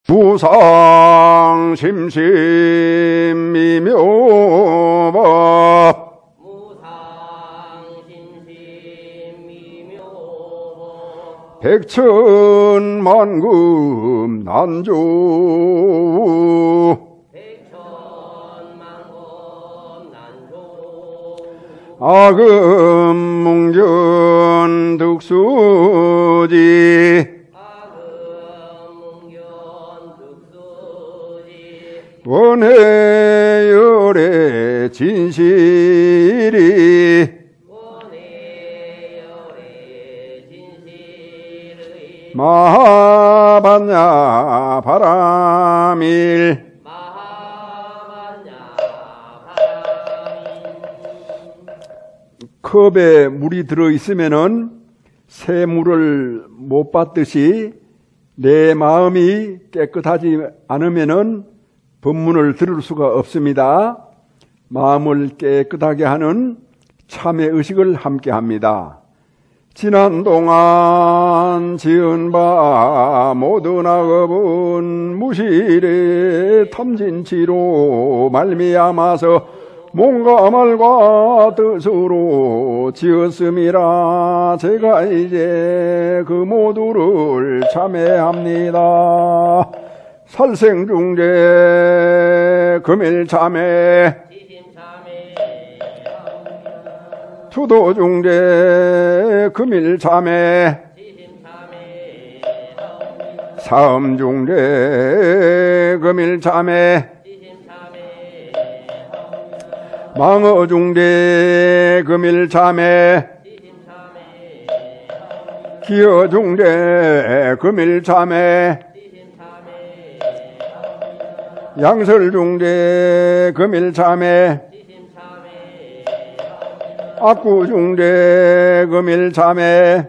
무상심심미묘법 백천만금 난조 아금뭉견 득수지 원해열의 진실이 마하반야 바람일 컵에 물이 들어있으면은 새 물을 못 받듯이 내 마음이 깨끗하지 않으면은 법문을 들을 수가 없습니다. 마음을 깨끗하게 하는 참회 의식을 함께 합니다. 지난 동안 지은 바 모든 악업은 무실의 탐진치로 말미암아서 몸과 말과 뜻으로 지었음이라 제가 이제 그 모두를 참회합니다. 살생중재 금일참회 투도중재 금일참회 사음중재 금일참회 망어중재 금일참회 기어중재 금일참회 양설중재 금일참회 악구중재 금일참회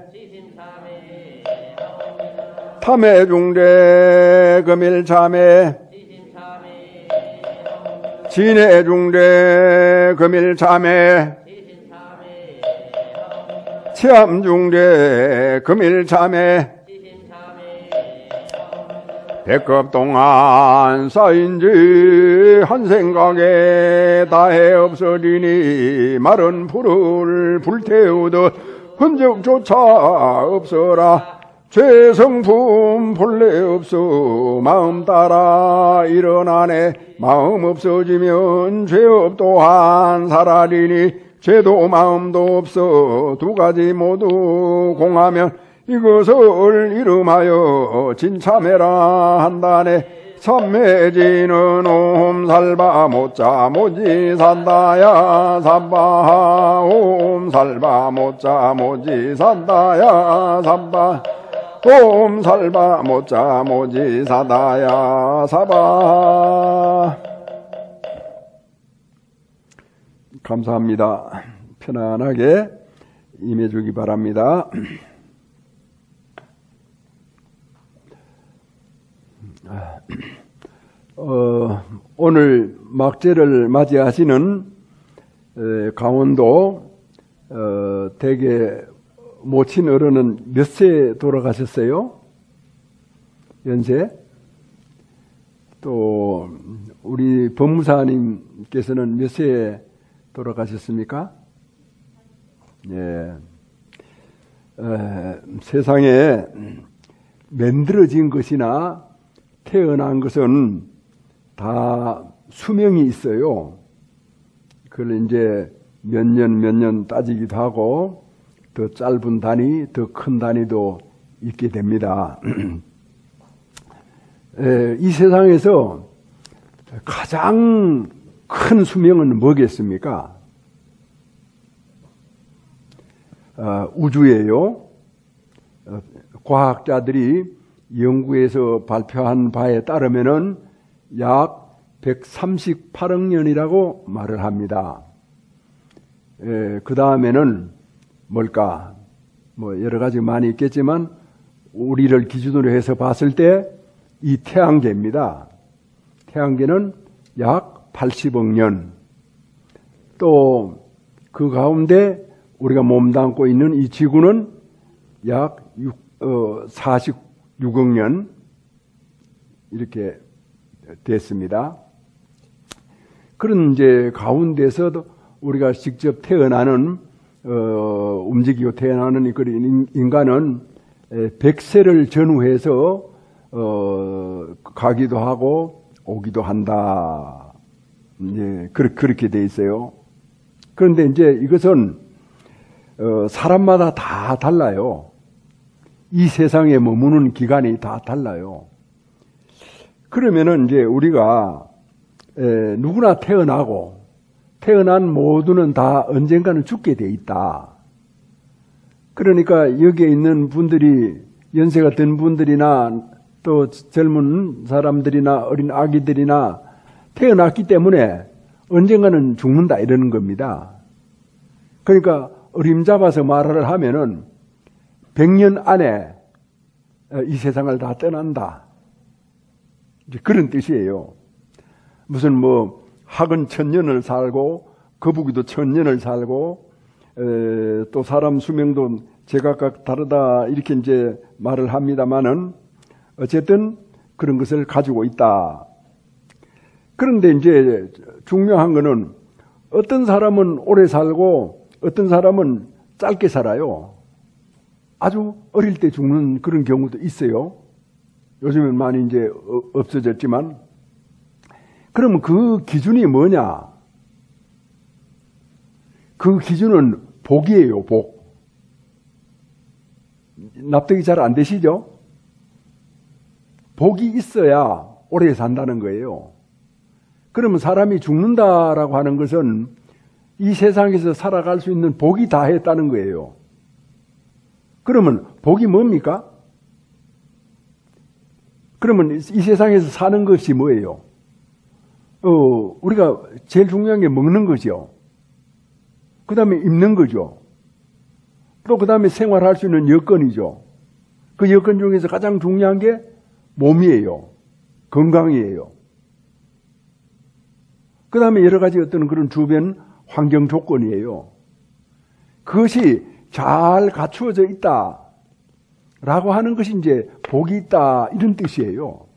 탐해중재 금일참회 진해중재 금일참회 치암중재 금일참회 백급 동안 쌓인지 한 생각에 다해 없어지니 마른 불을 불태우듯 흔적조차 없어라. 죄성품 본래 없어 마음 따라 일어나네. 마음 없어지면 죄업 또한 사라지니 죄도 마음도 없어 두 가지 모두 공하면 이것을 이름하여 진참회라 한다네. 참매지는 옴살바 못자 모지 산다야 삼바 옴살바 못자 모지 산다야 삼바 옴살바 못자 모지 사다야 사바. 감사합니다. 편안하게 임해주기 바랍니다. 오늘 막제를 맞이하시는 강원도 대개 모친 어른은 몇 세 돌아가셨어요? 연세? 또 우리 법무사님께서는 몇 세에 돌아가셨습니까? 예. 세상에 만들어진 것이나 태어난 것은 다 수명이 있어요. 그걸 이제 몇 년 따지기도 하고 더 짧은 단위, 더 큰 단위도 있게 됩니다. 이 세상에서 가장 큰 수명은 뭐겠습니까? 우주예요. 과학자들이 연구에서 발표한 바에 따르면은 약 138억 년이라고 말을 합니다. 그 다음에는 뭘까? 뭐 여러 가지 많이 있겠지만 우리를 기준으로 해서 봤을 때 이 태양계입니다. 태양계는 약 80억 년. 또 그 가운데 우리가 몸담고 있는 이 지구는 약 46억 년. 이렇게 됐습니다. 그런 이제 가운데서도 우리가 직접 태어나는 움직이고 태어나는 그런 인간은 100세를 전후해서 가기도 하고 오기도 한다. 예, 그렇게 돼 있어요. 그런데 이제 이것은 사람마다 다 달라요. 이 세상에 머무는 기간이 다 달라요. 그러면은 이제 우리가 누구나 태어나고 태어난 모두는 다 언젠가는 죽게 돼 있다. 그러니까 여기에 있는 분들이 연세가 든 분들이나 또 젊은 사람들이나 어린 아기들이나 태어났기 때문에 언젠가는 죽는다 이러는 겁니다. 그러니까 어림잡아서 말을 하면은 100년 안에 이 세상을 다 떠난다. 그런 뜻이에요. 무슨 뭐 학은 1000년을 살고 거북이도 1000년을 살고 또 사람 수명도 제각각 다르다 이렇게 이제 말을 합니다만은 어쨌든 그런 것을 가지고 있다. 그런데 이제 중요한 거는 어떤 사람은 오래 살고 어떤 사람은 짧게 살아요. 아주 어릴 때 죽는 그런 경우도 있어요. 요즘은 많이 이제 없어졌지만. 그러면 그 기준이 뭐냐? 그 기준은 복이에요, 복. 납득이 잘 안 되시죠? 복이 있어야 오래 산다는 거예요. 그러면 사람이 죽는다라고 하는 것은 이 세상에서 살아갈 수 있는 복이 다 했다는 거예요. 그러면 복이 뭡니까? 그러면 이 세상에서 사는 것이 뭐예요? 우리가 제일 중요한 게 먹는 거죠. 그 다음에 입는 거죠. 또 그 다음에 생활할 수 있는 여건이죠. 그 여건 중에서 가장 중요한 게 몸이에요. 건강이에요. 그 다음에 여러 가지 어떤 그런 주변 환경 조건이에요. 그것이 잘 갖추어져 있다. 라고 하는 것이 이제 복이 있다. 이런 뜻이에요.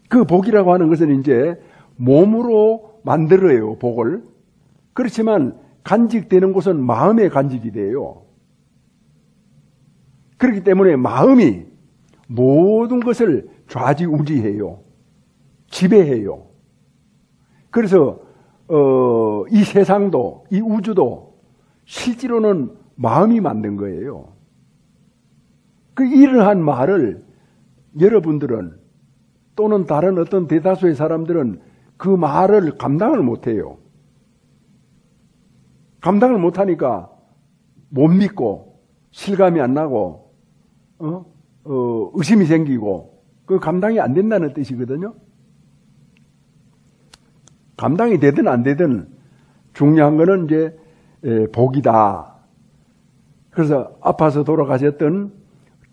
그 복이라고 하는 것은 이제 몸으로 만들어요, 복을. 그렇지만 간직되는 곳은 마음의 간직이 돼요. 그렇기 때문에 마음이 모든 것을 좌지우지해요. 지배해요. 그래서 이 세상도 이 우주도 실제로는 마음이 만든 거예요. 그 이러한 말을 여러분들은 또는 다른 어떤 대다수의 사람들은 그 말을 감당을 못해요. 감당을 못하니까 못 믿고 실감이 안 나고 의심이 생기고 그 감당이 안 된다는 뜻이거든요. 감당이 되든 안 되든 중요한 거는 이제 복이다. 그래서 아파서 돌아가셨던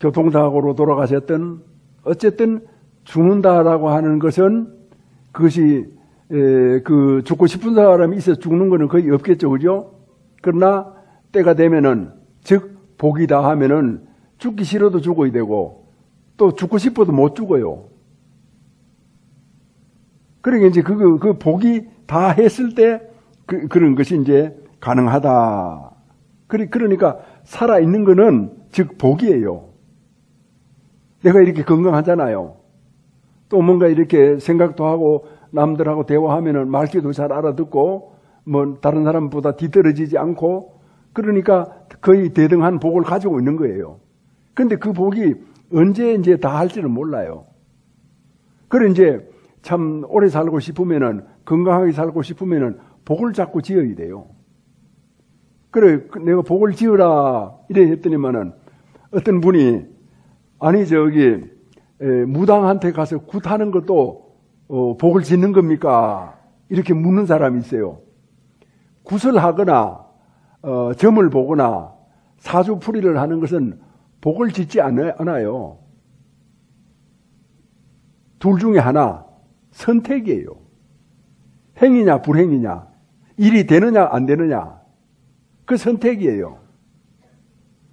교통사고로 돌아가셨던 어쨌든 죽는다라고 하는 것은 그것이 그 죽고 싶은 사람이 있어서 죽는 거는 거의 없겠죠, 그죠? 그러나 때가 되면은 즉 복이다 하면은 죽기 싫어도 죽어야 되고 또 죽고 싶어도 못 죽어요. 그러니까 이제 그 복이 다 했을 때 그런 것이 이제 가능하다. 그러니까 살아 있는 거는 즉 복이에요. 내가 이렇게 건강하잖아요. 또 뭔가 이렇게 생각도 하고 남들하고 대화하면은 말귀도 잘 알아듣고 뭐 다른 사람보다 뒤떨어지지 않고 그러니까 거의 대등한 복을 가지고 있는 거예요. 근데 그 복이 언제 이제 다 할지는 몰라요. 그래 이제 참 오래 살고 싶으면은 건강하게 살고 싶으면은 복을 자꾸 지어야 돼요. 그래 내가 복을 지으라 이래 했더니만은 어떤 분이 아니 저기 무당한테 가서 굿하는 것도 복을 짓는 겁니까? 이렇게 묻는 사람이 있어요. 굿을 하거나 점을 보거나 사주풀이를 하는 것은 복을 짓지 않아요. 둘 중에 하나 선택이에요. 행이냐 불행이냐 일이 되느냐 안 되느냐 그 선택이에요.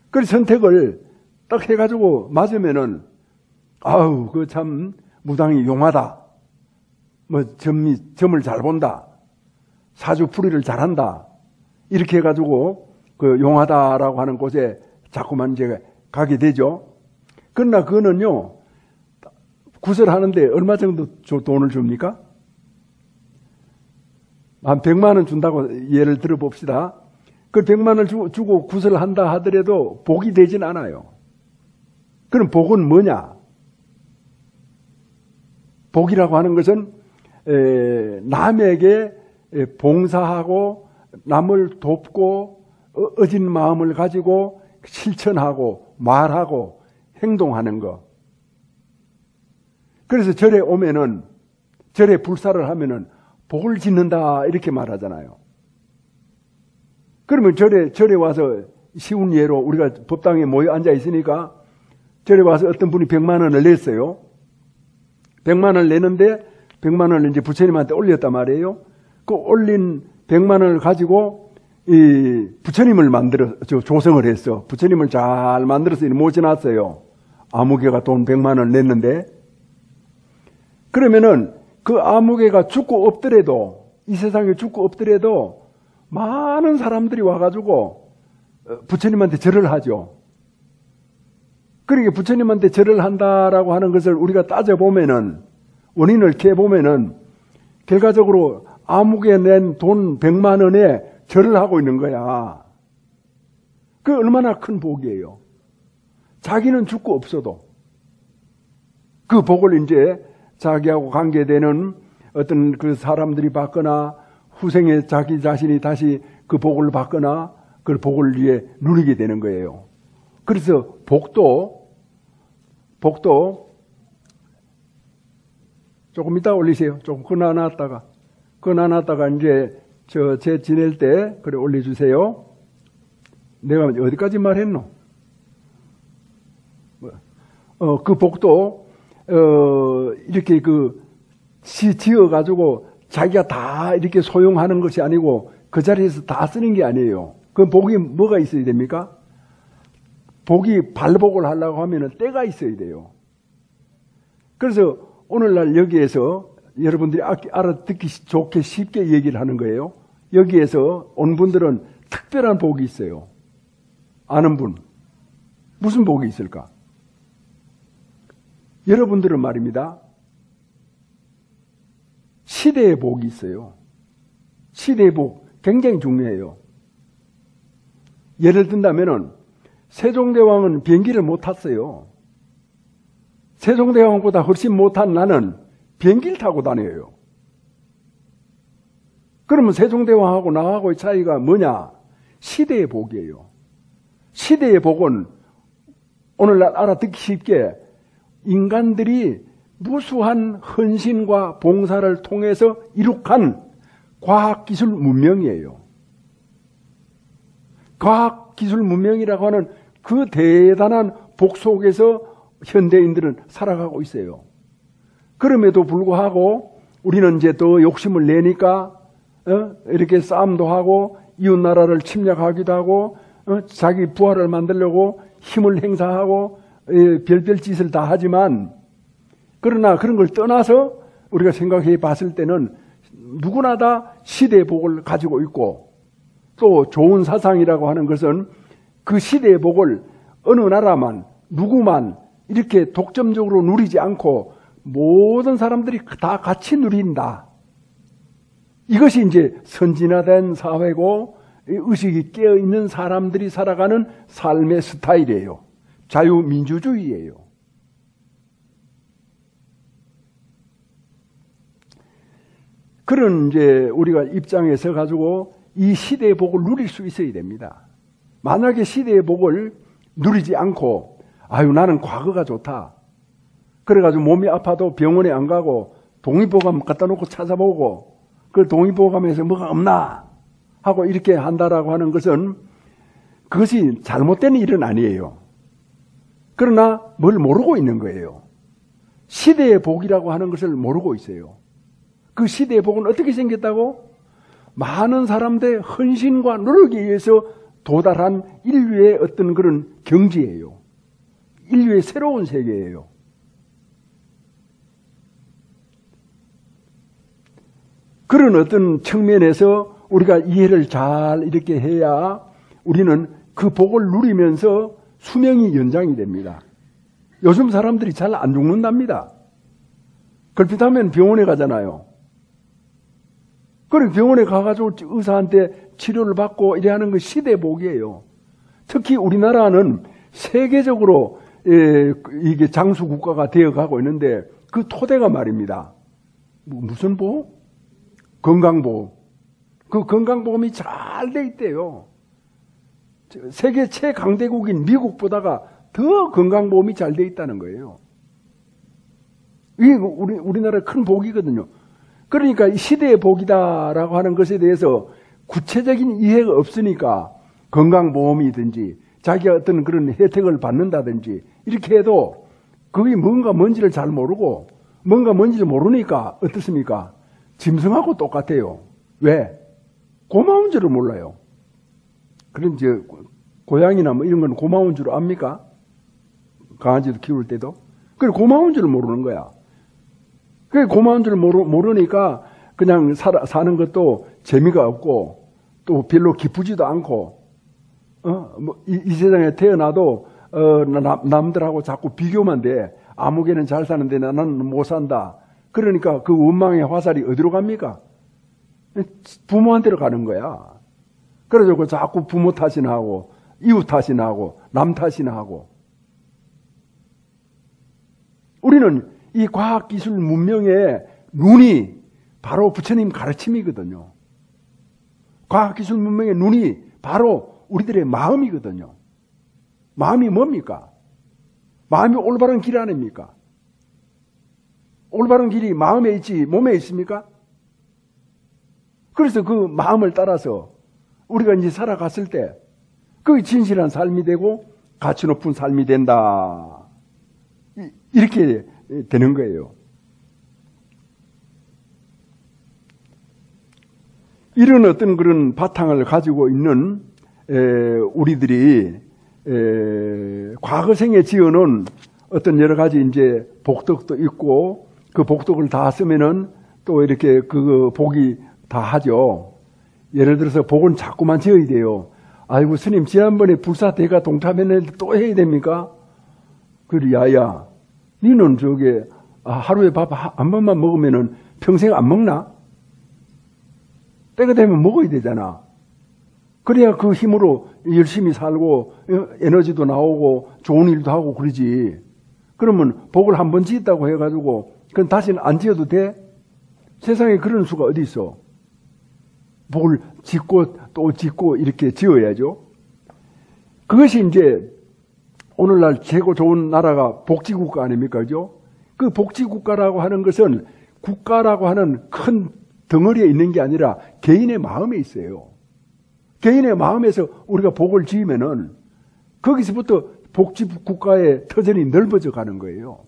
그 선택을 딱 해가지고 맞으면은, 아우, 그 참, 무당이 용하다. 뭐, 점을 잘 본다. 사주풀이를 잘한다. 이렇게 해가지고, 그 용하다라고 하는 곳에 자꾸만 이제 가게 되죠. 그러나 그거는요, 구설하는데 얼마 정도 돈을 줍니까? 한 100만 원 준다고 예를 들어 봅시다. 그 100만 원을 주고 구설한다 하더라도 복이 되진 않아요. 그럼 복은 뭐냐? 복이라고 하는 것은 남에게 봉사하고 남을 돕고 어진 마음을 가지고 실천하고 말하고 행동하는 거. 그래서 절에 오면은, 절에 불사를 하면은 복을 짓는다 이렇게 말하잖아요. 그러면 절에 와서 쉬운 예로 우리가 법당에 모여 앉아 있으니까 절에 와서 어떤 분이 100만 원을 냈어요. 100만 원을 내는데 100만 원을 이제 부처님한테 올렸단 말이에요. 그 올린 100만 원을 가지고 이 부처님을 조성을 했어. 부처님을 잘 만들어서 모셔놨어요. 아무개가 돈 100만 원을 냈는데, 그러면은 그 아무개가 죽고 없더라도, 이 세상에 죽고 없더라도 많은 사람들이 와가지고 부처님한테 절을 하죠. 그러니까 부처님한테 절을 한다라고 하는 것을 우리가 따져보면은, 원인을 캐보면은 결과적으로 아무개 낸 돈 100만 원에 절을 하고 있는 거야. 그 얼마나 큰 복이에요. 자기는 죽고 없어도 그 복을 이제 자기하고 관계되는 어떤 그 사람들이 받거나 후생에 자기 자신이 다시 그 복을 받거나 그 복을 위해 누리게 되는 거예요. 그래서 복도 조금 이따 올리세요. 조금 끊어놨다가 이제 제 지낼 때 그래 올려주세요. 내가 어디까지 말했노? 그 복도 이렇게 지어가지고 자기가 다 이렇게 소용하는 것이 아니고 그 자리에서 다 쓰는 게 아니에요. 그 복이 뭐가 있어야 됩니까? 복이 발복을 하려고 하면은 때가 있어야 돼요. 그래서 오늘날 여기에서 여러분들이 알아듣기 좋게 쉽게 얘기를 하는 거예요. 여기에서 온 분들은 특별한 복이 있어요. 아는 분. 무슨 복이 있을까? 여러분들은 말입니다. 시대의 복이 있어요. 시대의 복 굉장히 중요해요. 예를 든다면은 세종대왕은 비행기를 못 탔어요. 세종대왕보다 훨씬 못한 나는 비행기를 타고 다녀요. 그러면 세종대왕하고 나하고의 차이가 뭐냐? 시대의 복이에요. 시대의 복은 오늘날 알아듣기 쉽게 인간들이 무수한 헌신과 봉사를 통해서 이룩한 과학기술 문명이에요. 과학기술 문명이라고 하는 그 대단한 복 속에서 현대인들은 살아가고 있어요. 그럼에도 불구하고 우리는 이제 더 욕심을 내니까 이렇게 싸움도 하고 이웃나라를 침략하기도 하고 자기 부하를 만들려고 힘을 행사하고 별별 짓을 다 하지만, 그러나 그런 걸 떠나서 우리가 생각해 봤을 때는 누구나 다 시대의 복을 가지고 있고, 또 좋은 사상이라고 하는 것은 그 시대의 복을 어느 나라만 누구만 이렇게 독점적으로 누리지 않고 모든 사람들이 다 같이 누린다. 이것이 이제 선진화된 사회고 의식이 깨어있는 사람들이 살아가는 삶의 스타일이에요. 자유민주주의예요. 그런 이제 우리가 입장에 서 가지고 이 시대의 복을 누릴 수 있어야 됩니다. 만약에 시대의 복을 누리지 않고 나는 과거가 좋다. 그래가지고 몸이 아파도 병원에 안 가고 동의보감 갖다 놓고 찾아보고 그 동의보감에서 뭐가 없나 하고 이렇게 한다라고 하는 것은 그것이 잘못된 일은 아니에요. 그러나 뭘 모르고 있는 거예요. 시대의 복이라고 하는 것을 모르고 있어요. 그 시대의 복은 어떻게 생겼다고? 많은 사람들의 헌신과 노력에 의해서 도달한 인류의 어떤 그런 경지예요. 인류의 새로운 세계예요. 그런 어떤 측면에서 우리가 이해를 잘 이렇게 해야 우리는 그 복을 누리면서 수명이 연장이 됩니다. 요즘 사람들이 잘 안 죽는답니다. 걸핏하면 병원에 가잖아요. 그래 병원에 가가지고 의사한테 치료를 받고 이래 하는 건 시대복이에요. 특히 우리나라는 세계적으로 이게 장수 국가가 되어가고 있는데 그 토대가 말입니다. 무슨 보험? 건강보험. 그 건강보험이 잘 돼 있대요. 세계 최강대국인 미국보다가 더 건강보험이 잘 돼 있다는 거예요. 이게 우리나라의 큰 복이거든요. 그러니까 이 시대의 복이다라고 하는 것에 대해서 구체적인 이해가 없으니까 건강보험이든지 자기가 어떤 그런 혜택을 받는다든지 이렇게 해도 그게 뭔지를 잘 모르고 뭔가 뭔지를 모르니까 어떻습니까? 짐승하고 똑같아요. 왜? 고마운 줄을 몰라요. 그런 고양이나 뭐 이런 건 고마운 줄 압니까? 강아지도 키울 때도. 그래 고마운 줄을 모르는 거야. 그래 고마운 줄을 모르니까 그냥 사는 것도 재미가 없고 또 별로 기쁘지도 않고 이 세상에 태어나도 남들하고 자꾸 비교만 돼. 아무개는 잘 사는데 나는 못 산다. 그러니까 그 원망의 화살이 어디로 갑니까? 부모한테로 가는 거야. 그래서 자꾸 부모 탓이나 하고 이웃 탓이나 하고 남 탓이나 하고. 우리는 이 과학기술 문명의 눈이 바로 부처님 가르침이거든요. 과학기술 문명의 눈이 바로 우리들의 마음이거든요. 마음이 뭡니까? 마음이 올바른 길 아닙니까? 올바른 길이 마음에 있지 몸에 있습니까? 그래서 그 마음을 따라서 우리가 이제 살아갔을 때 그게 진실한 삶이 되고 가치 높은 삶이 된다. 이렇게 되는 거예요. 이런 어떤 그런 바탕을 가지고 있는 우리들이 과거생에 지어놓은 어떤 여러 가지 이제 복덕도 있고 그 복덕을 다 쓰면은 또 이렇게 그 복이 다 하죠. 예를 들어서 복은 자꾸만 지어야 돼요. 아이고 스님 지난번에 불사대가 동참했는데 또 해야 됩니까? 그래 야야 니는 하루에 밥 한 번만 먹으면은 평생 안 먹나? 때가 되면 먹어야 되잖아. 그래야 그 힘으로 열심히 살고 에너지도 나오고 좋은 일도 하고 그러지. 그러면 복을 한 번 지었다고 해가지고 그건 다시는 안 지어도 돼? 세상에 그런 수가 어디 있어? 복을 짓고 또 짓고 이렇게 지어야죠. 그것이 이제 오늘날 최고 좋은 나라가 복지국가 아닙니까? 그죠? 그 복지국가라고 하는 것은 국가라고 하는 큰 덩어리에 있는 게 아니라 개인의 마음에 있어요. 개인의 마음에서 우리가 복을 지으면은 거기서부터 복지국가의 터전이 넓어져 가는 거예요.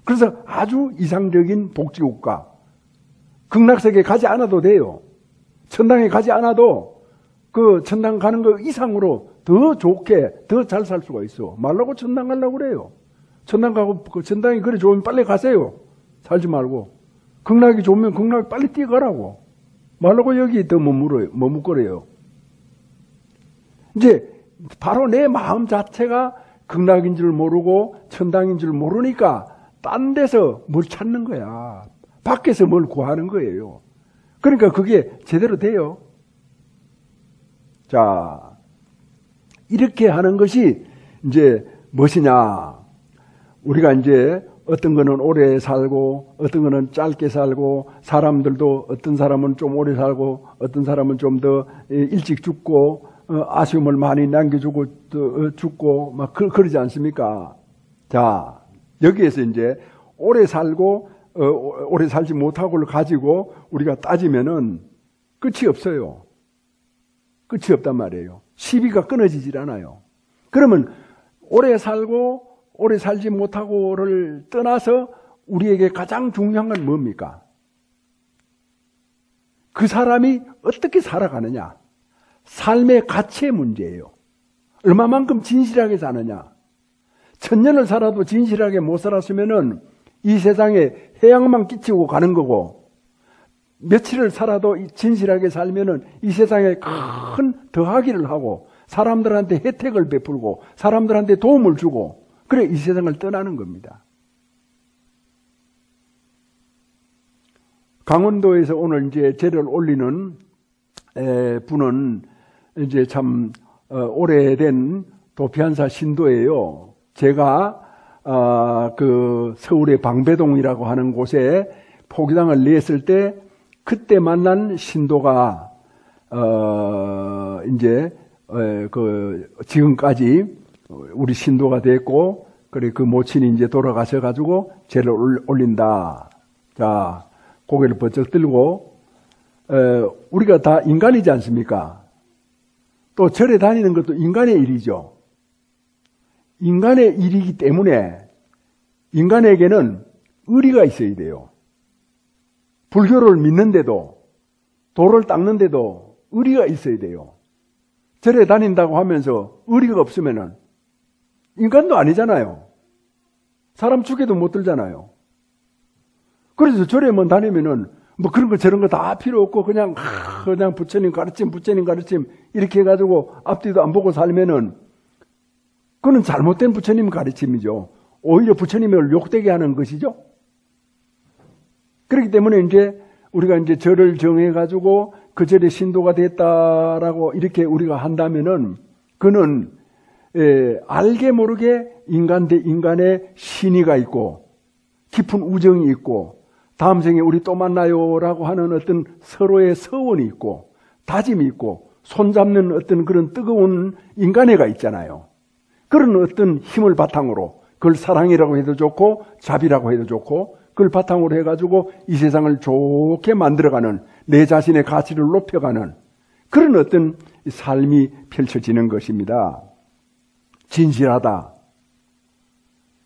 그래서 아주 이상적인 복지국가. 극락세계에 가지 않아도 돼요. 천당에 가지 않아도 그 천당 가는 거 이상으로 더 좋게 더 잘 살 수가 있어. 말라고 천당 가려고 그래요. 천당 가고 그 천당이 그래 좋으면 빨리 가세요. 살지 말고. 극락이 좋으면 극락 빨리 뛰어가라고. 말라고 여기 더 머뭇거려요. 이제 바로 내 마음 자체가 극락인 줄 모르고 천당인 줄 모르니까 딴 데서 뭘 찾는 거야. 밖에서 뭘 구하는 거예요. 그러니까 그게 제대로 돼요. 자, 이렇게 하는 것이 이제 무엇이냐. 우리가 이제 어떤 거는 오래 살고 어떤 거는 짧게 살고 사람들도 어떤 사람은 좀 오래 살고 어떤 사람은 좀 더 일찍 죽고 아쉬움을 많이 남겨주고 또 죽고 막 그러지 않습니까? 자, 여기에서 이제 오래 살고 오래 살지 못하고를 가지고 우리가 따지면은 끝이 없어요. 끝이 없단 말이에요. 시비가 끊어지질 않아요. 그러면 오래 살고 오래 살지 못하고를 떠나서 우리에게 가장 중요한 건 뭡니까? 그 사람이 어떻게 살아가느냐. 삶의 가치의 문제예요. 얼마만큼 진실하게 사느냐. 천년을 살아도 진실하게 못 살았으면은 이 세상에 해악만 끼치고 가는 거고, 며칠을 살아도 진실하게 살면은 이 세상에 큰 더하기를 하고 사람들한테 혜택을 베풀고 사람들한테 도움을 주고 그래 이 세상을 떠나는 겁니다. 강원도에서 오늘 이제 제를 올리는 분은 이제 참 오래된 도피한사 신도예요. 제가 그 서울의 방배동이라고 하는 곳에 포기당을 냈을 때 그때 만난 신도가 이제 그 지금까지 우리 신도가 됐고, 그래 그 모친이 이제 돌아가셔 가지고 제를 올린다. 자, 고개를 번쩍 들고 우리가 다 인간이지 않습니까? 또 절에 다니는 것도 인간의 일이죠. 인간의 일이기 때문에 인간에게는 의리가 있어야 돼요. 불교를 믿는데도 도를 닦는데도 의리가 있어야 돼요. 절에 다닌다고 하면서 의리가 없으면은 인간도 아니잖아요. 사람 죽여도 못 들잖아요. 그래서 절에만 다니면은 뭐 그런 거 저런 거 다 필요 없고 그냥 부처님 가르침 이렇게 해가지고 앞뒤도 안 보고 살면은 그건 잘못된 부처님 가르침이죠. 오히려 부처님을 욕되게 하는 것이죠. 그렇기 때문에 이제 우리가 이제 절을 정해가지고 그 절의 신도가 됐다라고 이렇게 우리가 한다면은 그는 알게 모르게 인간 대 인간의 신의가 있고 깊은 우정이 있고 다음 생에 우리 또 만나요라고 하는 어떤 서로의 서원이 있고 다짐이 있고 손잡는 어떤 그런 뜨거운 인간애가 있잖아요. 그런 어떤 힘을 바탕으로 그걸 사랑이라고 해도 좋고 자비라고 해도 좋고 그걸 바탕으로 해가지고 이 세상을 좋게 만들어가는 내 자신의 가치를 높여가는 그런 어떤 삶이 펼쳐지는 것입니다. 진실하다.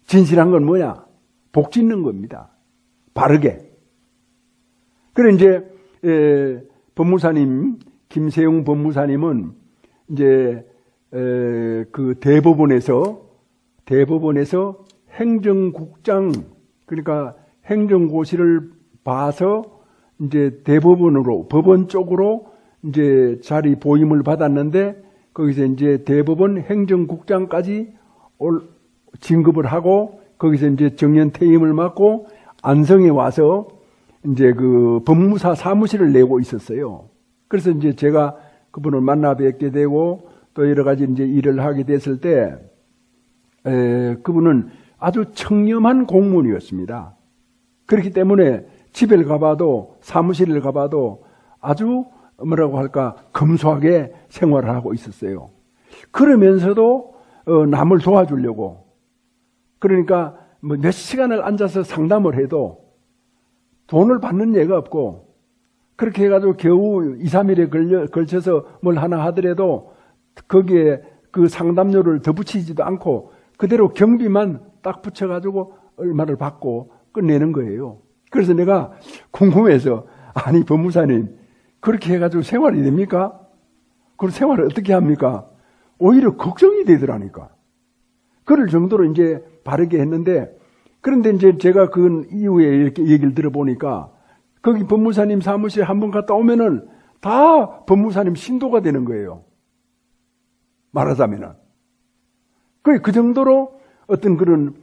진실한 건 뭐냐? 복 짓는 겁니다. 바르게. 그래 이제 법무사님 김세용 법무사님은 이제 그 대법원에서 행정국장 그러니까 행정고시를 봐서 이제 대법원으로 법원 쪽으로 이제 자리 보임을 받았는데 거기서 이제 대법원 행정국장까지 진급을 하고 거기서 이제 정년 퇴임을 맞고 안성에 와서 이제 그 법무사 사무실을 내고 있었어요. 그래서 이제 제가 그분을 만나 뵙게 되고 또 여러 가지 이제 일을 하게 됐을 때 그분은 아주 청렴한 공무원이었습니다. 그렇기 때문에 집에 가봐도 사무실을 가봐도 아주 뭐라고 할까 검소하게 생활을 하고 있었어요. 그러면서도 남을 도와주려고 그러니까 뭐 몇 시간을 앉아서 상담을 해도 돈을 받는 예가 없고 그렇게 해가지고 겨우 2, 3일에 걸쳐서 뭘 하나 하더라도 거기에 그 상담료를 더 붙이지도 않고 그대로 경비만 딱 붙여가지고 얼마를 받고 끝내는 거예요. 그래서 내가 궁금해서 아니 법무사님 그렇게 해가지고 생활이 됩니까? 그럼 생활을 어떻게 합니까? 오히려 걱정이 되더라니까. 그럴 정도로 이제 바르게 했는데 그런데 이제 제가 그 이후에 이렇게 얘기를 들어보니까 거기 법무사님 사무실 한번 갔다 오면은 다 법무사님 신도가 되는 거예요. 말하자면은. 그 정도로 어떤 그런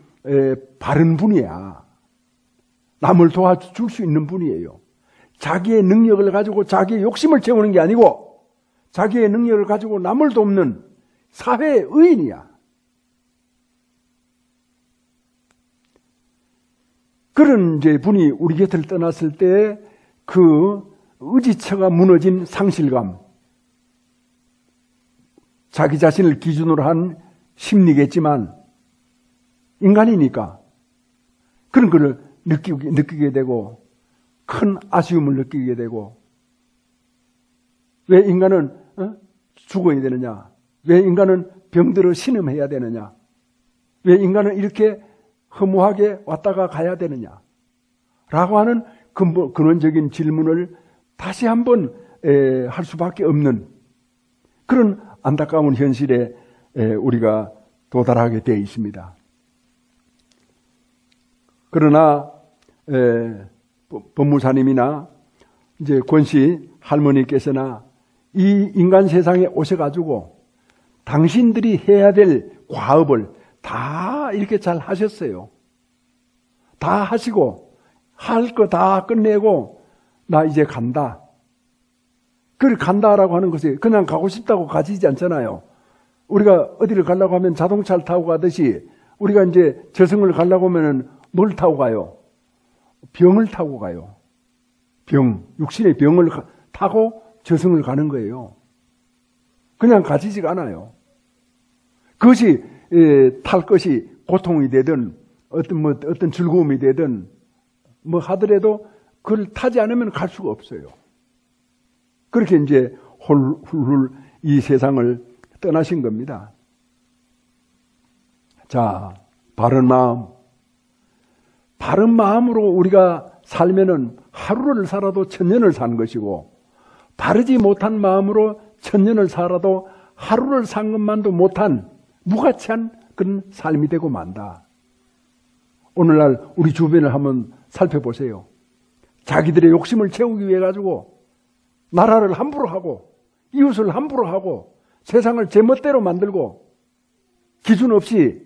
바른 분이야. 남을 도와줄 수 있는 분이에요. 자기의 능력을 가지고 자기의 욕심을 채우는 게 아니고 자기의 능력을 가지고 남을 돕는 사회의 의인이야. 그런 이제 분이 우리 곁을 떠났을 때 그 의지처가 무너진 상실감, 자기 자신을 기준으로 한 심리겠지만 인간이니까 그런 걸 느끼게 되고 큰 아쉬움을 느끼게 되고 왜 인간은 죽어야 되느냐? 왜 인간은 병들어 신음해야 되느냐? 왜 인간은 이렇게 허무하게 왔다가 가야 되느냐? 라고 하는 근원적인 질문을 다시 한번 할 수밖에 없는 그런 안타까운 현실에 우리가 도달하게 되어 있습니다. 그러나 법무사님이나 이제 권씨 할머니께서나 이 인간 세상에 오셔가지고 당신들이 해야 될 과업을 다 이렇게 잘 하셨어요. 다 하시고 할 거 다 끝내고 나 이제 간다. 그걸 간다라고 하는 것이 그냥 가고 싶다고 가지지 않잖아요. 우리가 어디를 가려고 하면 자동차를 타고 가듯이 우리가 이제 저승을 가려고 하면 뭘 타고 가요? 병을 타고 가요. 육신의 병을 타고 저승을 가는 거예요. 그냥 가지지가 않아요. 그것이 탈 것이 고통이 되든 어떤 즐거움이 되든 뭐 하더라도 그걸 타지 않으면 갈 수가 없어요. 그렇게 이제 훌훌 이 세상을 떠나신 겁니다. 자, 바른 마음. 바른 마음으로 우리가 살면은 하루를 살아도 천년을 산 것이고, 바르지 못한 마음으로 천년을 살아도 하루를 산 것만도 못한 무가치한 그런 삶이 되고 만다. 오늘날 우리 주변을 한번 살펴보세요. 자기들의 욕심을 채우기 위해 가지고 나라를 함부로 하고 이웃을 함부로 하고 세상을 제멋대로 만들고 기준 없이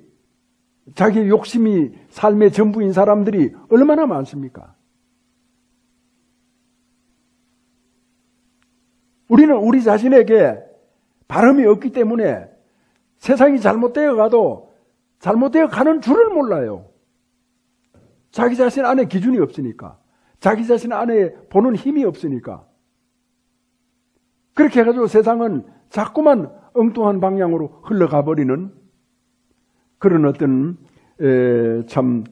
자기 욕심이 삶의 전부인 사람들이 얼마나 많습니까? 우리는 우리 자신에게 바람이 없기 때문에 세상이 잘못되어 가도 잘못되어 가는 줄을 몰라요. 자기 자신 안에 기준이 없으니까. 자기 자신 안에 보는 힘이 없으니까. 그렇게 해가지고 세상은 자꾸만 엉뚱한 방향으로 흘러가 버리는 그런 어떤 참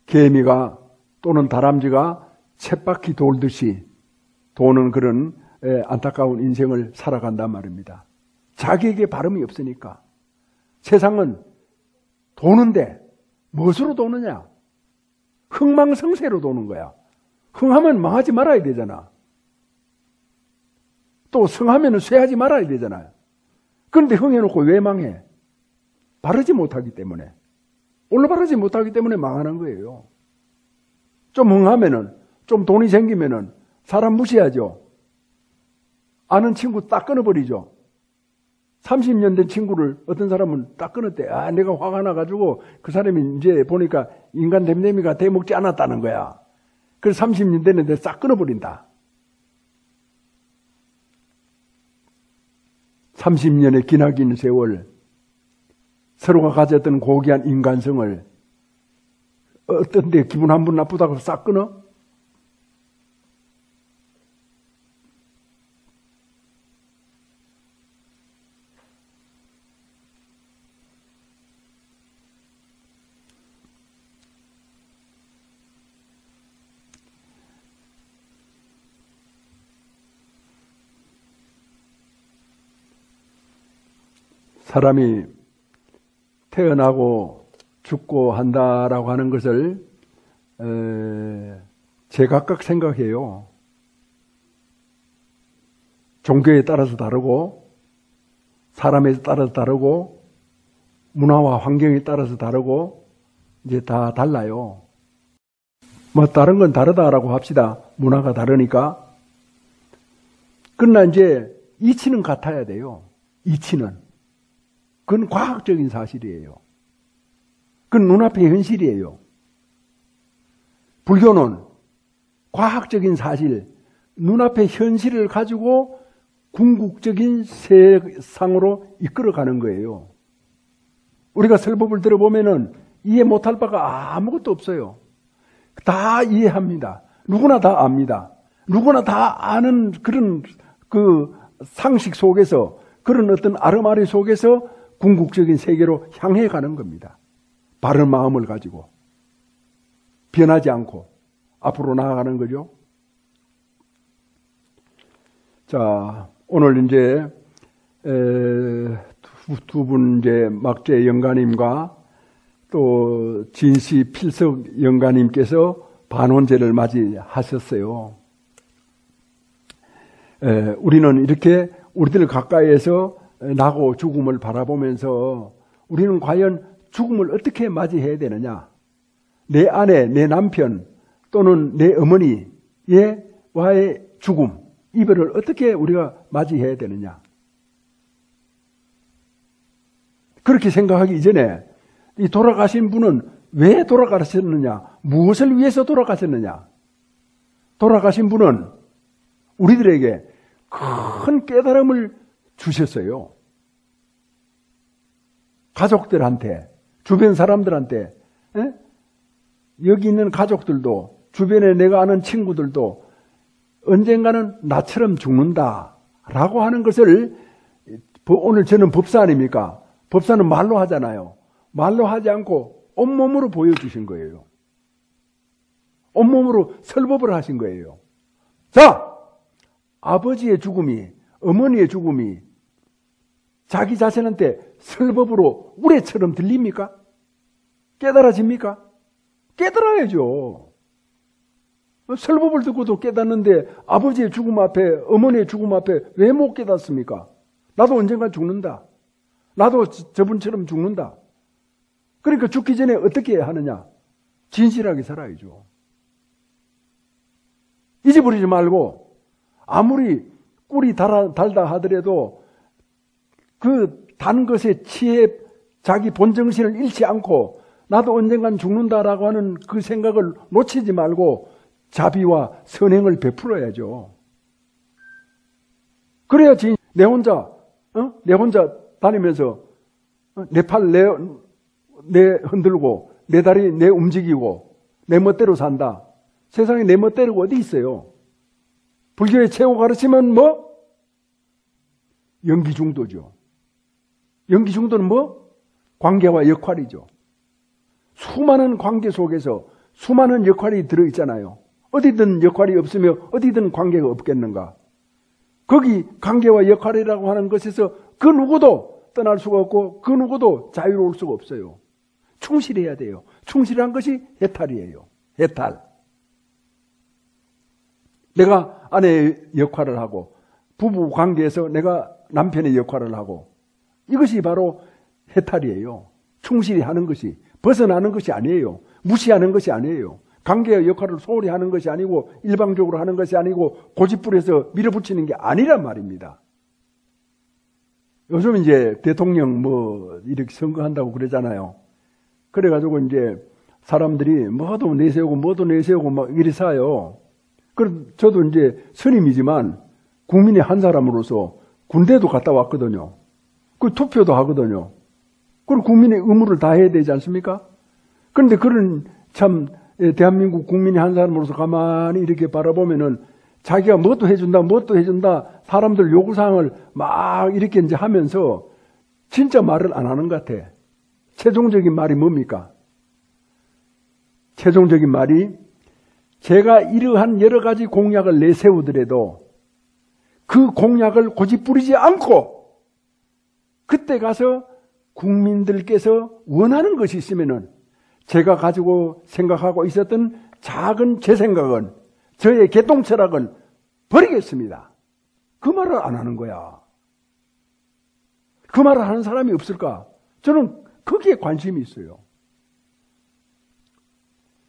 개미가 또는 다람쥐가 쳇바퀴 돌듯이 도는 그런 안타까운 인생을 살아간단 말입니다. 자기에게 발음이 없으니까. 세상은 도는데 무엇으로 도느냐? 흥망성쇠로 도는 거야. 흥하면 망하지 말아야 되잖아. 또 성하면 쇠하지 말아야 되잖아요. 그런데 흥해놓고 왜 망해? 바르지 못하기 때문에. 올바르지 못하기 때문에 망하는 거예요. 좀 흥하면은, 좀 돈이 생기면은 사람 무시하죠. 아는 친구 딱 끊어버리죠. 30년 된 친구를 어떤 사람은 딱 끊었대. 아, 내가 화가 나가지고 그 사람이 이제 보니까 인간 됨됨이가 대먹지 않았다는 거야. 그래서 30년 됐는데 싹 끊어버린다. 30년의 기나긴 세월, 서로가 가졌던 고귀한 인간성을 어떤 데 기분 한 번 나쁘다고 싹 끊어? 사람이 태어나고 죽고 한다라고 하는 것을 제각각 생각해요. 종교에 따라서 다르고 사람에 따라서 다르고 문화와 환경에 따라서 다르고 이제 다 달라요. 뭐 다른 건 다르다라고 합시다. 문화가 다르니까. 그러나 이제 이치는 같아야 돼요. 이치는. 그건 과학적인 사실이에요. 그건 눈앞의 현실이에요. 불교는 과학적인 사실, 눈앞의 현실을 가지고 궁극적인 세상으로 이끌어가는 거예요. 우리가 설법을 들어보면은 이해 못할 바가 아무것도 없어요. 다 이해합니다. 누구나 다 압니다. 누구나 다 아는 그런 그 상식 속에서 그런 어떤 아르마리 속에서 궁극적인 세계로 향해 가는 겁니다. 바른 마음을 가지고 변하지 않고 앞으로 나아가는 거죠. 자, 오늘 이제 두 분 이제 막재 영가님과 또 진시 필석 영가님께서 반원제를 맞이하셨어요. 우리는 이렇게 우리들 가까이에서 나고 죽음을 바라보면서 우리는 과연 죽음을 어떻게 맞이해야 되느냐? 내 아내, 내 남편 또는 내 어머니와의 죽음, 이별을 어떻게 우리가 맞이해야 되느냐? 그렇게 생각하기 이전에 이 돌아가신 분은 왜 돌아가셨느냐? 무엇을 위해서 돌아가셨느냐? 돌아가신 분은 우리들에게 큰 깨달음을 주셨어요. 가족들한테, 주변 사람들한테, 여기 있는 가족들도, 주변에 내가 아는 친구들도 언젠가는 나처럼 죽는다라고 하는 것을, 오늘 저는 법사 아닙니까? 법사는 말로 하잖아요. 말로 하지 않고 온몸으로 보여주신 거예요. 온몸으로 설법을 하신 거예요. 자! 아버지의 죽음이, 어머니의 죽음이 자기 자신한테 설법으로 우레처럼 들립니까? 깨달아집니까? 깨달아야죠. 설법을 듣고도 깨닫는데 아버지의 죽음 앞에, 어머니의 죽음 앞에 왜 못 깨닫습니까? 나도 언젠가 죽는다. 나도 저분처럼 죽는다. 그러니까 죽기 전에 어떻게 하느냐? 진실하게 살아야죠. 잊어버리지 말고 아무리 꿀이 달다 하더라도 그 단 것에 취해 자기 본정신을 잃지 않고 나도 언젠간 죽는다라고 하는 그 생각을 놓치지 말고 자비와 선행을 베풀어야죠. 그래야지 내 혼자 다니면서 내 팔 내 흔들고 내 다리 내 움직이고 내 멋대로 산다. 세상에 내 멋대로가 어디 있어요? 불교의 최고 가르치면 뭐? 연기중도죠. 연기중도는 뭐? 관계와 역할이죠. 수많은 관계 속에서 수많은 역할이 들어있잖아요. 어디든 역할이 없으며 어디든 관계가 없겠는가? 거기 관계와 역할이라고 하는 것에서 그 누구도 떠날 수가 없고 그 누구도 자유로울 수가 없어요. 충실해야 돼요. 충실한 것이 해탈이에요. 해탈. 내가 아내의 역할을 하고 부부 관계에서 내가 남편의 역할을 하고 이것이 바로 해탈이에요. 충실히 하는 것이, 벗어나는 것이 아니에요. 무시하는 것이 아니에요. 관계의 역할을 소홀히 하는 것이 아니고 일방적으로 하는 것이 아니고 고집부려서 밀어붙이는 게 아니란 말입니다. 요즘 이제 대통령 이렇게 선거한다고 그러잖아요. 그래가지고 이제 사람들이 뭐도 내세우고 막 이리 사요. 그럼 저도 이제 스님이지만 국민의 한 사람으로서 군대도 갔다 왔거든요. 그 투표도 하거든요. 그리고 국민의 의무를 다해야 되지 않습니까? 그런데 그런 참 대한민국 국민의 한 사람으로서 가만히 이렇게 바라보면은 자기가 뭣도 해준다 사람들 요구사항을 막 이렇게 이제 하면서 진짜 말을 안 하는 것 같아. 최종적인 말이 뭡니까? 최종적인 말이 제가 이러한 여러 가지 공약을 내세우더라도 그 공약을 고집부리지 않고 그때 가서 국민들께서 원하는 것이 있으면은 제가 가지고 생각하고 있었던 작은 제 생각은 저의 개똥철학은 버리겠습니다. 그 말을 안 하는 거야. 그 말을 하는 사람이 없을까? 저는 거기에 관심이 있어요.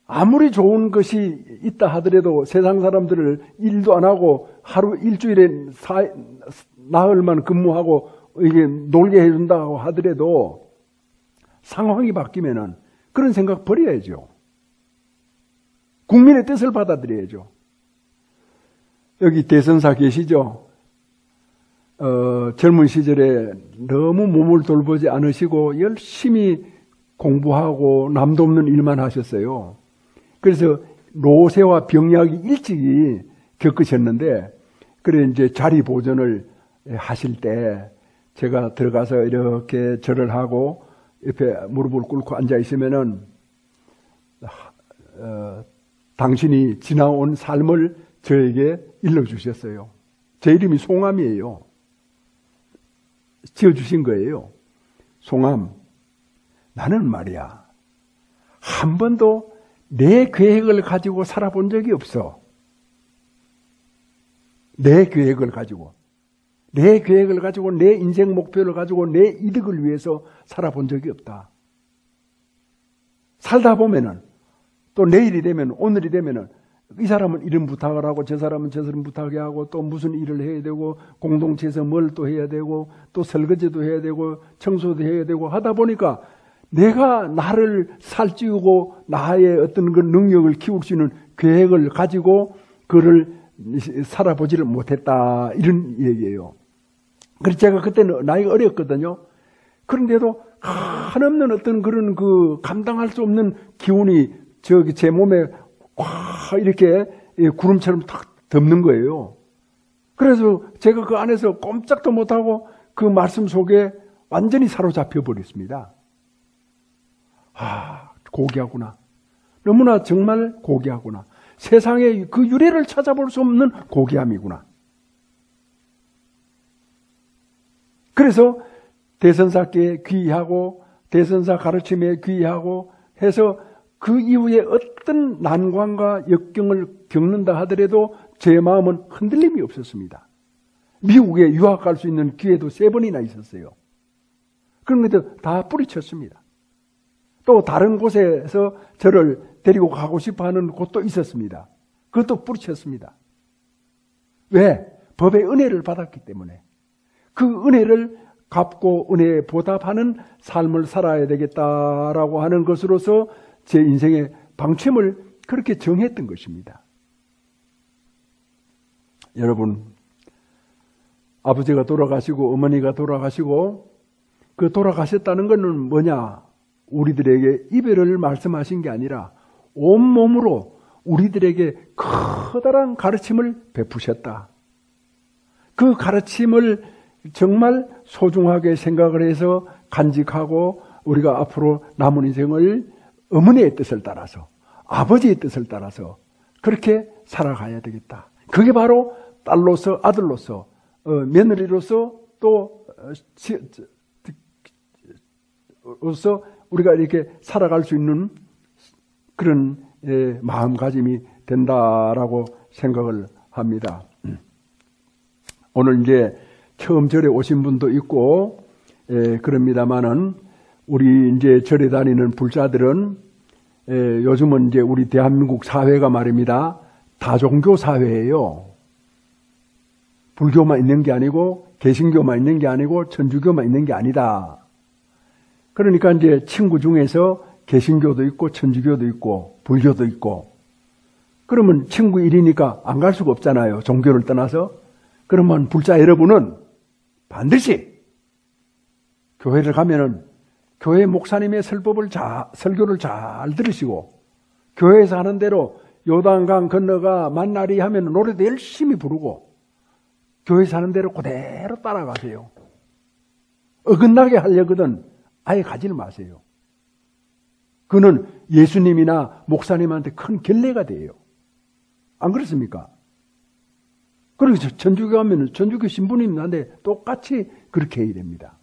아무리 좋은 것이 있다 하더라도 세상 사람들을 일도 안 하고 하루 일주일에 나흘만 근무하고 이게 놀게 해준다고 하더라도 상황이 바뀌면은 그런 생각 버려야죠. 국민의 뜻을 받아들여야죠. 여기 대선사 계시죠? 젊은 시절에 너무 몸을 돌보지 않으시고 열심히 공부하고 남도 없는 일만 하셨어요. 그래서 노쇠와 병약이 일찍이 겪으셨는데, 그래 이제 자리 보존을 하실 때 제가 들어가서 이렇게 절을 하고 옆에 무릎을 꿇고 앉아 있으면은 당신이 지나온 삶을 저에게 일러주셨어요. 제 이름이 송암이에요. 지어주신 거예요. 송암. 나는 말이야, 한 번도 내 계획을 가지고 살아본 적이 없어. 내 계획을 가지고 내 인생 목표를 가지고 내 이득을 위해서 살아본 적이 없다. 살다 보면은 또 내일이 되면 오늘이 되면은 이 사람은 이런 부탁을 하고 저 사람은 저 사람 부탁해 하고 또 무슨 일을 해야 되고 공동체에서 뭘 또 해야 되고 또 설거지도 해야 되고 청소도 해야 되고 하다 보니까 내가 나를 살찌우고 나의 어떤 그 능력을 키울 수 있는 계획을 가지고 그를 살아보지를 못했다 이런 얘기예요. 그래서 제가 그때는 나이가 어렸거든요. 그런데도 한없는 어떤 그런 그 감당할 수 없는 기운이 제 몸에 꽉 이렇게 구름처럼 탁 덮는 거예요. 그래서 제가 그 안에서 꼼짝도 못하고 그 말씀 속에 완전히 사로잡혀 버렸습니다. 고귀하구나. 너무나 정말 고귀하구나. 세상에 그 유래를 찾아볼 수 없는 고귀함이구나. 그래서 대선사께 귀의하고 대선사 가르침에 귀의하고 해서 그 이후에 어떤 난관과 역경을 겪는다 하더라도 제 마음은 흔들림이 없었습니다. 미국에 유학 갈 수 있는 기회도 3번이나 있었어요. 그런 것도 다 뿌리쳤습니다. 또 다른 곳에서 저를 데리고 가고 싶어 하는 곳도 있었습니다. 그것도 뿌리쳤습니다. 왜? 법의 은혜를 받았기 때문에. 그 은혜를 갚고 은혜에 보답하는 삶을 살아야 되겠다라고 하는 것으로서 제 인생의 방침을 그렇게 정했던 것입니다. 여러분, 아버지가 돌아가시고 어머니가 돌아가시고 그 돌아가셨다는 것은 뭐냐? 우리들에게 이별을 말씀하신 게 아니라 온몸으로 우리들에게 커다란 가르침을 베푸셨다. 그 가르침을 정말 소중하게 생각을 해서 간직하고 우리가 앞으로 남은 인생을 어머니의 뜻을 따라서 아버지의 뜻을 따라서 그렇게 살아가야 되겠다. 그게 바로 딸로서 아들로서 며느리로서 또 우리가 이렇게 살아갈 수 있는 그런 마음가짐이 된다라고 생각을 합니다. 오늘 이제 처음 절에 오신 분도 있고 그럽니다만은 우리 이제 절에 다니는 불자들은 요즘은 이제 우리 대한민국 사회가 말입니다. 다종교 사회예요. 불교만 있는 게 아니고 개신교만 있는 게 아니고 천주교만 있는 게 아니다. 그러니까 이제 친구 중에서 개신교도 있고 천주교도 있고 불교도 있고 그러면 친구 일이니까 안 갈 수가 없잖아요. 종교를 떠나서. 그러면 불자 여러분은 반드시 교회를 가면은 교회 목사님의 설교를 잘 들으시고 교회에서 하는 대로 요단강 건너가 만나리 하면 노래도 열심히 부르고 교회에서 하는 대로 그대로 따라가세요. 어긋나게 하려거든 아예 가지를 마세요. 그는 예수님이나 목사님한테 큰 결례가 돼요. 안 그렇습니까? 그리고 천주교 하면 천주교 신부님한테 똑같이 그렇게 해야 됩니다.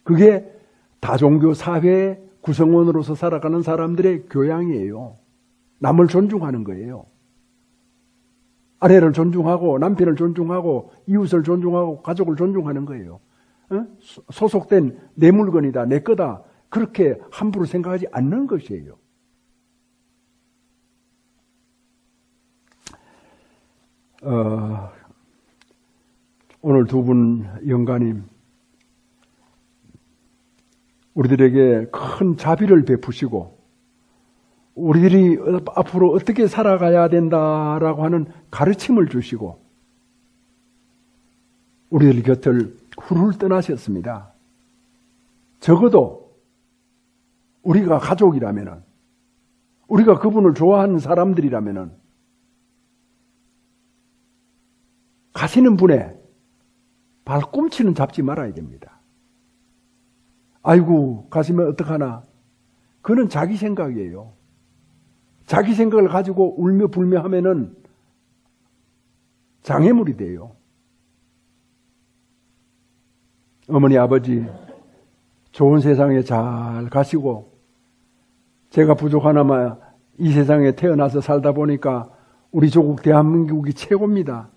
그게 다종교 사회의 구성원으로서 살아가는 사람들의 교양이에요. 남을 존중하는 거예요. 아내를 존중하고 남편을 존중하고 이웃을 존중하고 가족을 존중하는 거예요. 소속된 내 물건이다, 내 거다 그렇게 함부로 생각하지 않는 것이에요. 오늘 두 분 영가님 우리들에게 큰 자비를 베푸시고 우리들이 앞으로 어떻게 살아가야 된다라고 하는 가르침을 주시고 우리들 곁을 훌훌 떠나셨습니다. 적어도 우리가 가족이라면은 우리가 그분을 좋아하는 사람들이라면은 가시는 분의 발꿈치는 잡지 말아야 됩니다. 아이고 가시면 어떡하나. 그는 자기 생각이에요. 자기 생각을 가지고 울며 불며 하면은 장애물이 돼요. 어머니 아버지 좋은 세상에 잘 가시고 제가 부족하나마 이 세상에 태어나서 살다 보니까 우리 조국 대한민국이 최고입니다.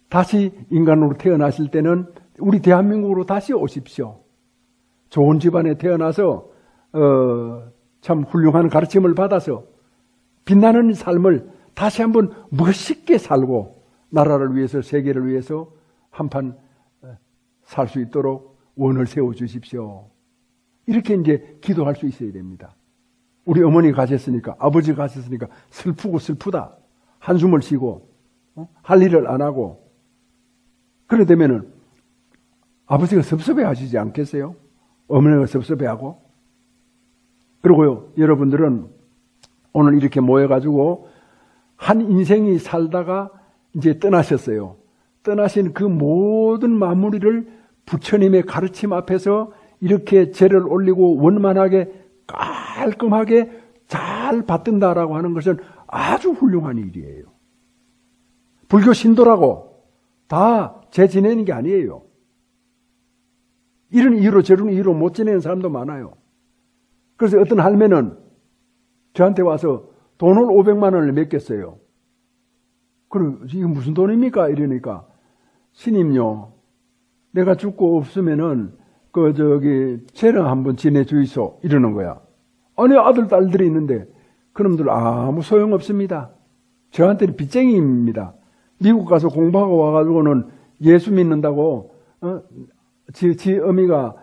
다시 인간으로 태어나실 때는 우리 대한민국으로 다시 오십시오. 좋은 집안에 태어나서 참 훌륭한 가르침을 받아서 빛나는 삶을 다시 한번 멋있게 살고 나라를 위해서 세계를 위해서 한판 살 수 있도록 원을 세워 주십시오. 이렇게 이제 기도할 수 있어야 됩니다. 우리 어머니 가셨으니까, 아버지 가셨으니까 슬프고 슬프다. 한숨을 쉬고 할 일을 안 하고 그래 되면은 아버지가 섭섭해 하시지 않겠어요? 어머니가 섭섭해 하고. 그리고요, 여러분들은 오늘 이렇게 모여가지고 한 인생이 살다가 이제 떠나셨어요. 떠나신 그 모든 마무리를 부처님의 가르침 앞에서 이렇게 제를 올리고 원만하게 깔끔하게 잘 받든다라고 하는 것은 아주 훌륭한 일이에요. 불교 신도라고 다 제 지내는 게 아니에요. 이런 이유로 저런 이유로 못 지내는 사람도 많아요. 그래서 어떤 할매는 저한테 와서 돈을 500만 원을 맡겼어요. 그럼 이게 무슨 돈입니까? 이러니까 스님요, 내가 죽고 없으면은 제를 한번 지내 주이소 이러는 거야. 아니 아들 딸들이 있는데 그놈들 아무 소용 없습니다. 저한테는 빚쟁이입니다. 미국 가서 공부하고 와가지고는 예수 믿는다고 지 어미가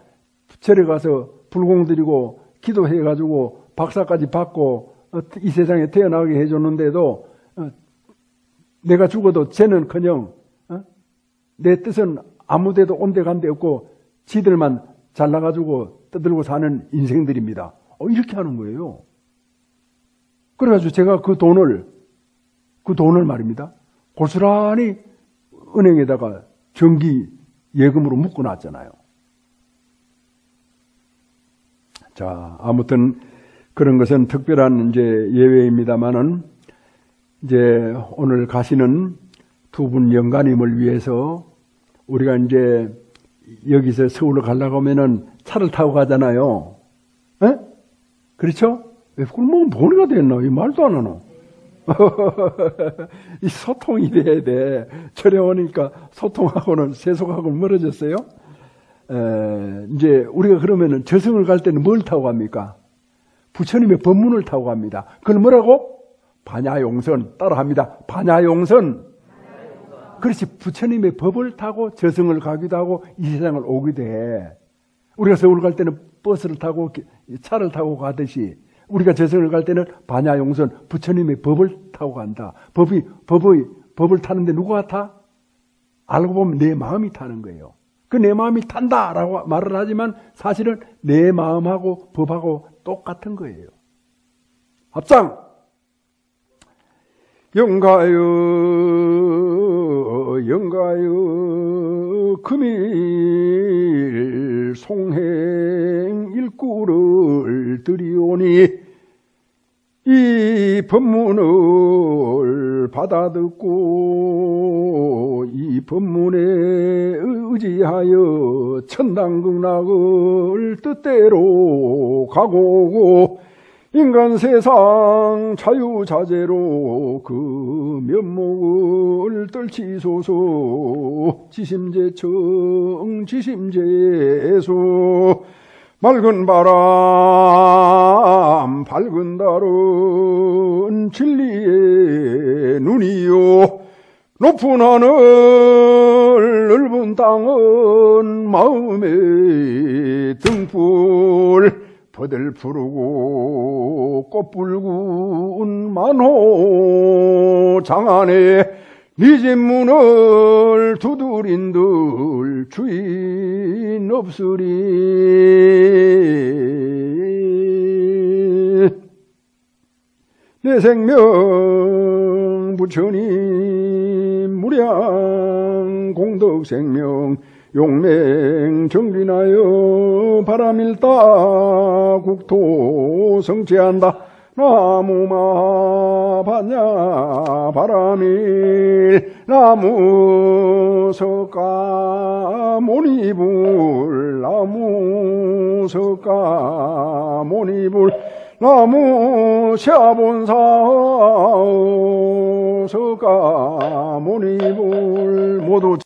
절에 가서 불공 드리고 기도해가지고 박사까지 받고 이 세상에 태어나게 해줬는데도 내가 죽어도 쟤는커녕 내 뜻은 아무데도 온데간데 없고 지들만 잘나가지고 떠들고 사는 인생들입니다. 이렇게 하는 거예요. 그래가지고 제가 그 돈을 말입니다. 고스란히 은행에다가 정기 예금으로 묶어놨잖아요. 자, 아무튼 그런 것은 특별한 이제 예외입니다만은 이제 오늘 가시는 두 분 영가님을 위해서 우리가 이제 여기서 서울로 가려고 하면은 차를 타고 가잖아요. 에? 그렇죠? 왜 꿀먹은 보니가 됐나? 이 말도 안 하노? 이 소통이 돼야 돼. 절에 오니까 소통하고는 세속하고는 멀어졌어요. 이제 우리가 그러면은 저승을 갈 때는 뭘 타고 갑니까? 부처님의 법문을 타고 갑니다. 그건 뭐라고? 반야용선. 따라합니다. 반야용선. 그렇지. 부처님의 법을 타고 저승을 가기도 하고 이 세상을 오기도 해. 우리가 서울 갈 때는 버스를 타고 차를 타고 가듯이 우리가 저승을 갈 때는 반야용선, 부처님의 법을 타고 간다. 법을 타는데 누가 타? 알고 보면 내 마음이 타는 거예요. 그 내 마음이 탄다라고 말을 하지만 사실은 내 마음하고 법하고 똑같은 거예요. 합장! 영가여 금일 송행 일구를 드리오니 이 법문을 받아듣고 이 법문에 의지하여 천당극락을 뜻대로 가고 오고 인간 세상 자유자재로 그 면목을 떨치소서. 지심제청 지심제소 맑은 바람 밝은 달은 진리의 눈이요 높은 하늘 넓은 땅은 마음의 등불 버들 푸르고 꽃 붉은 만호 장안에 네 집 문을 두드린들 주인 없으리. 내 생명 부처님 무량 공덕 생명 용맹 정진하여 바람일다 국토 성취한다. 나무마 반야 바람일 나무 석가 모니불 나무 석가 모니불 나무 샤본사 석가 모니불 모두